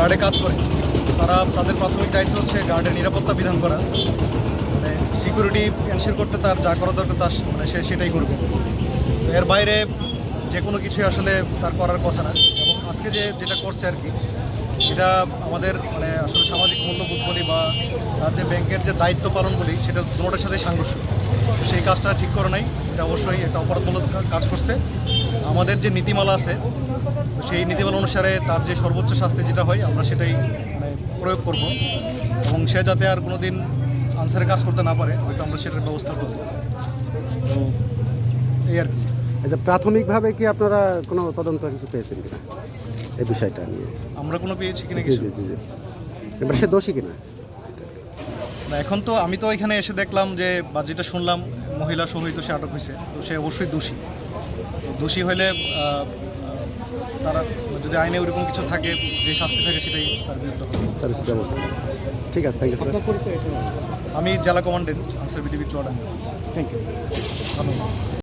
গার্ডে কাজ করে, তারা তাদের প্রাথমিক দায়িত্ব হচ্ছে গার্ডের নিরাপত্তা বিধান করা, মানে সিকিউরিটি এনশিওর করতে তার যা করা দরকার তার মানে সে সেটাই করবে। তো এর বাইরে যে কোনো কিছুই আসলে তার করার কথা না। এবং আজকে যেটা করছে আর কি, এটা আমাদের মানে আসলে সামাজিক মূল্যবোধ বলি বা তার যে ব্যাংকের যে দায়িত্ব পালন বলি, সেটা দুটোটার সাথে সাংঘর্ষ। তো সেই কাজটা ঠিক করে নাই, এটা অবশ্যই একটা অপরাধমূলক কাজ করছে। আমাদের যে নীতিমালা আছে, সেই নীতিমালা অনুসারে তার যে সর্বোচ্চ শাস্তি যেটা হয় আমরা সেটাই মানে প্রয়োগ করব, এবং সে যাতে আর কোনো দিন আনসারে কাজ করতে না পারে, হয়তো আমরা সেটার ব্যবস্থা করব। তো এই আর কি। আচ্ছা, প্রাথমিকভাবে কি আপনারা কোনো তদন্ত কিছু পেয়েছেন কিনা এই বিষয়টা নিয়ে? আমরা কোনো পেয়েছি কিনা জি কিছু জি জি জি, এবার সে দোষী কিনা? না, এখন তো আমি তো এখানে এসে দেখলাম যে বা যেটা শুনলাম মহিলা সহিত সে আটক হয়েছে, তো সে অবশ্যই দোষী। তো দোষী হলে তারা যদি আইনে ওরকম কিছু থাকে, যে শাস্তি থাকে, সেটাই তার বিরুদ্ধে হবে। তার ব্যবস্থা। ঠিক আছে, থ্যাংক ইউ স্যার। আমি জেলা commandant Ansar VDP Chuadanga. Thank you. ধন্যবাদ।